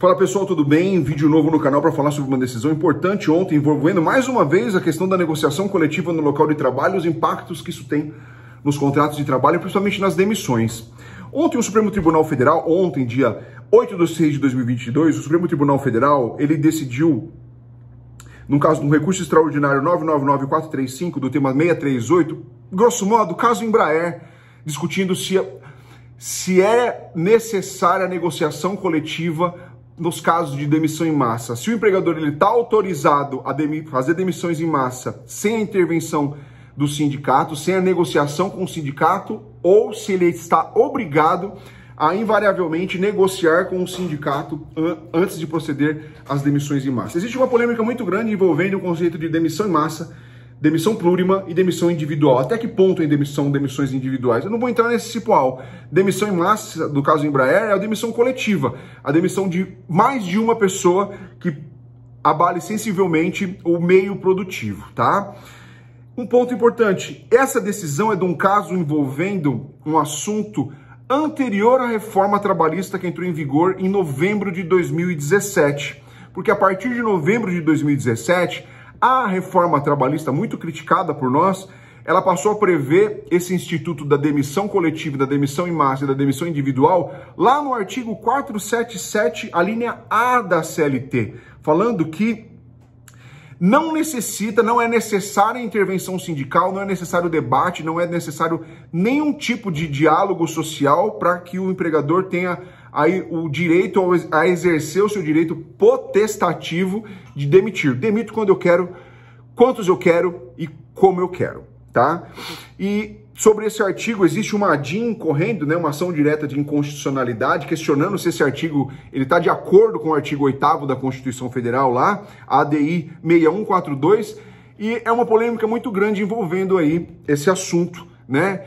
Fala pessoal, tudo bem? Vídeo novo no canal para falar sobre uma decisão importante ontem envolvendo mais uma vez a questão da negociação coletiva no local de trabalho e os impactos que isso tem nos contratos de trabalho, principalmente nas demissões. Ontem o Supremo Tribunal Federal, dia 8/6/2022, o Supremo Tribunal Federal, ele decidiu, no caso de um recurso extraordinário 999435 do tema 638, grosso modo, caso Embraer, discutindo se é necessária a negociação coletiva nos casos de demissão em massa. Se o empregador está autorizado a fazer demissões em massa sem a intervenção do sindicato, sem a negociação com o sindicato, ou se ele está obrigado a invariavelmente negociar com o sindicato antes de proceder às demissões em massa. Existe uma polêmica muito grande envolvendo o conceito de demissão em massa, demissão plurima e demissão individual. Até que ponto demissões individuais? Eu não vou entrar nesse cipoal. Demissão em massa, do caso Embraer, é a demissão coletiva. A demissão de mais de uma pessoa que abale sensivelmente o meio produtivo, tá? Um ponto importante, essa decisão é de um caso envolvendo um assunto anterior à reforma trabalhista que entrou em vigor em novembro de 2017. Porque a partir de novembro de 2017, a reforma trabalhista, muito criticada por nós, ela passou a prever esse instituto da demissão coletiva, da demissão em massa e da demissão individual, lá no artigo 477, a linha A da CLT, falando que não é necessária a intervenção sindical, não é necessário debate, não é necessário nenhum tipo de diálogo social para que o empregador tenha aí o direito a exercer o seu direito potestativo de demitir. Demito quando eu quero, quantos eu quero e como eu quero, tá? E sobre esse artigo existe uma ADIM correndo, né, uma ação direta de inconstitucionalidade, questionando se esse artigo ele está de acordo com o artigo 8º da Constituição Federal lá, a ADI 6142, e é uma polêmica muito grande envolvendo aí esse assunto, né?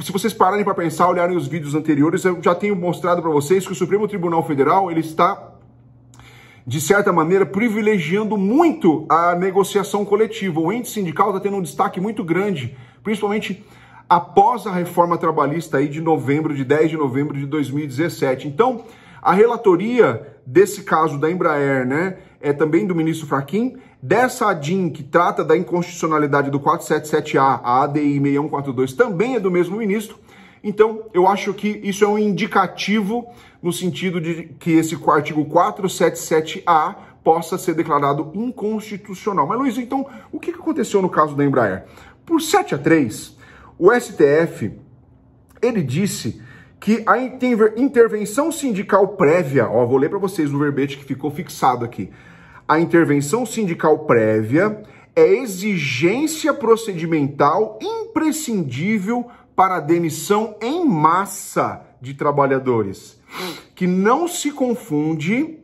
Se vocês pararem para pensar, olharem os vídeos anteriores, eu já tenho mostrado para vocês que o Supremo Tribunal Federal ele está, de certa maneira, privilegiando muito a negociação coletiva. O ente sindical está tendo um destaque muito grande, principalmente após a reforma trabalhista aí de 10 de novembro de 2017. Então, a relatoria desse caso da Embraer, né, é também do ministro Fachin, dessa ADIM que trata da inconstitucionalidade do 477A, a ADI 6142, também é do mesmo ministro. Então, eu acho que isso é um indicativo no sentido de que esse artigo 477A possa ser declarado inconstitucional. Mas, Luiz, então, o que aconteceu no caso da Embraer? Por 7-3, o STF, ele disse que a intervenção sindical prévia, ó, vou ler para vocês o verbete que ficou fixado aqui. A intervenção sindical prévia é exigência procedimental imprescindível para a demissão em massa de trabalhadores, que não se confunde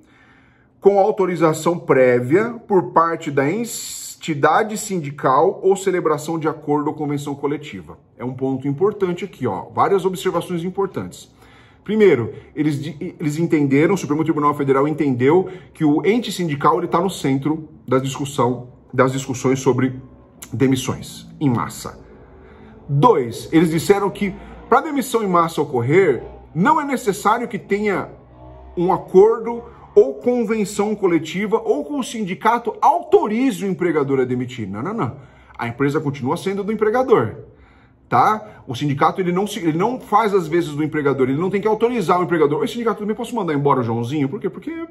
com autorização prévia por parte da entidade sindical ou celebração de acordo ou convenção coletiva. É um ponto importante aqui, ó, várias observações importantes. Primeiro, eles entenderam, o Supremo Tribunal Federal entendeu que o ente sindical está no centro das discussões sobre demissões em massa. 2, eles disseram que para a demissão em massa ocorrer, não é necessário que tenha um acordo ou convenção coletiva ou que o sindicato autorize o empregador a demitir. Não. A empresa continua sendo do empregador. Tá? O sindicato ele não faz as vezes do empregador, ele não tem que autorizar o empregador. Oi, sindicato, também posso mandar embora o Joãozinho? Por quê? Porque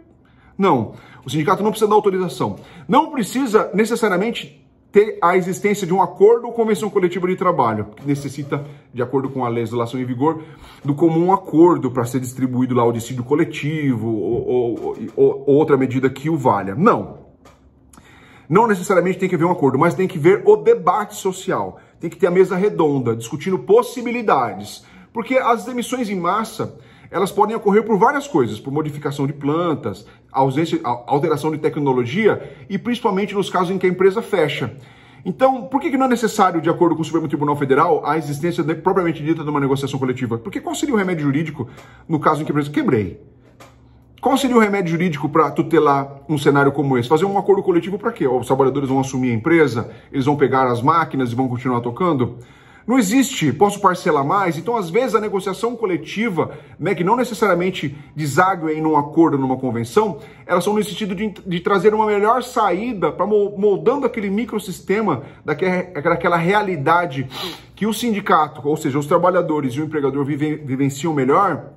não. O sindicato não precisa da autorização. Não precisa necessariamente ter a existência de um acordo ou convenção coletiva de trabalho, que necessita, de acordo com a legislação em vigor, do comum acordo para ser distribuído lá o dissídio coletivo ou outra medida que o valha. Não necessariamente tem que haver um acordo, mas tem que haver o debate social. Tem que ter a mesa redonda, discutindo possibilidades. Porque as demissões em massa, elas podem ocorrer por várias coisas, por modificação de plantas, alteração de tecnologia e principalmente nos casos em que a empresa fecha. Então, por que não é necessário, de acordo com o Supremo Tribunal Federal, a existência propriamente dita de uma negociação coletiva? Porque qual seria o remédio jurídico no caso em que a empresa quebrei? Qual seria o remédio jurídico para tutelar um cenário como esse? Fazer um acordo coletivo para quê? Os trabalhadores vão assumir a empresa, eles vão pegar as máquinas e vão continuar tocando? Não existe, posso parcelar mais? Então, às vezes, a negociação coletiva, né, que não necessariamente deságua em um acordo, numa convenção, elas são no sentido de trazer uma melhor saída para moldando aquele microsistema daquela realidade que o sindicato, ou seja, os trabalhadores e o empregador vivenciam melhor,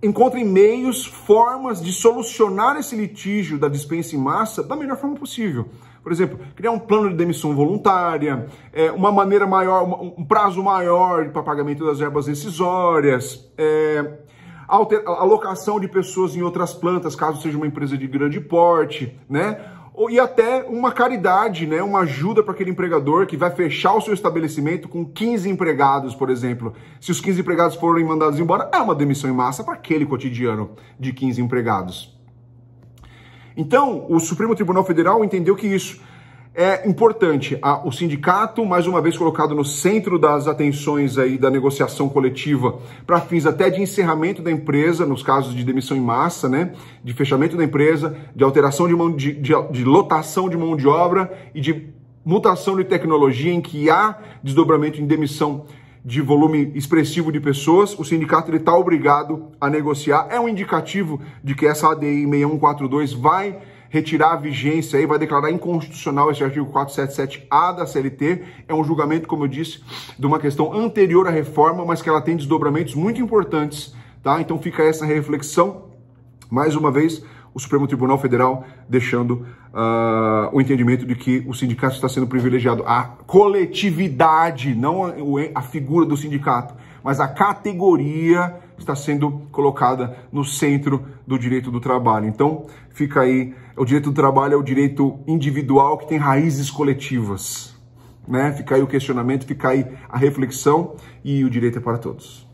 encontrem meios, formas de solucionar esse litígio da dispensa em massa da melhor forma possível. Por exemplo, criar um plano de demissão voluntária, uma maneira maior, um prazo maior para pagamento das verbas rescisórias, alocação de pessoas em outras plantas, caso seja uma empresa de grande porte, né? E até uma caridade, né? Uma ajuda para aquele empregador que vai fechar o seu estabelecimento com 15 empregados, por exemplo. Se os 15 empregados forem mandados embora, é uma demissão em massa para aquele cotidiano de 15 empregados. Então, o Supremo Tribunal Federal entendeu que isso é importante. O sindicato, mais uma vez colocado no centro das atenções aí da negociação coletiva, para fins até de encerramento da empresa, nos casos de demissão em massa, né? De fechamento da empresa, de alteração de lotação de mão de obra e de mutação de tecnologia em que há desdobramento em demissão de volume expressivo de pessoas, o sindicato está obrigado a negociar. É um indicativo de que essa ADI 6142 vai retirar a vigência, vai declarar inconstitucional esse artigo 477A da CLT. É um julgamento, como eu disse, de uma questão anterior à reforma, mas que ela tem desdobramentos muito importantes, tá? Então fica essa reflexão. Mais uma vez, o Supremo Tribunal Federal deixando o entendimento de que o sindicato está sendo privilegiado. A coletividade, não a figura do sindicato, mas a categoria está sendo colocada no centro do direito do trabalho. Então, fica aí, o direito do trabalho é o direito individual que tem raízes coletivas, né? Fica aí o questionamento, fica aí a reflexão e o direito é para todos.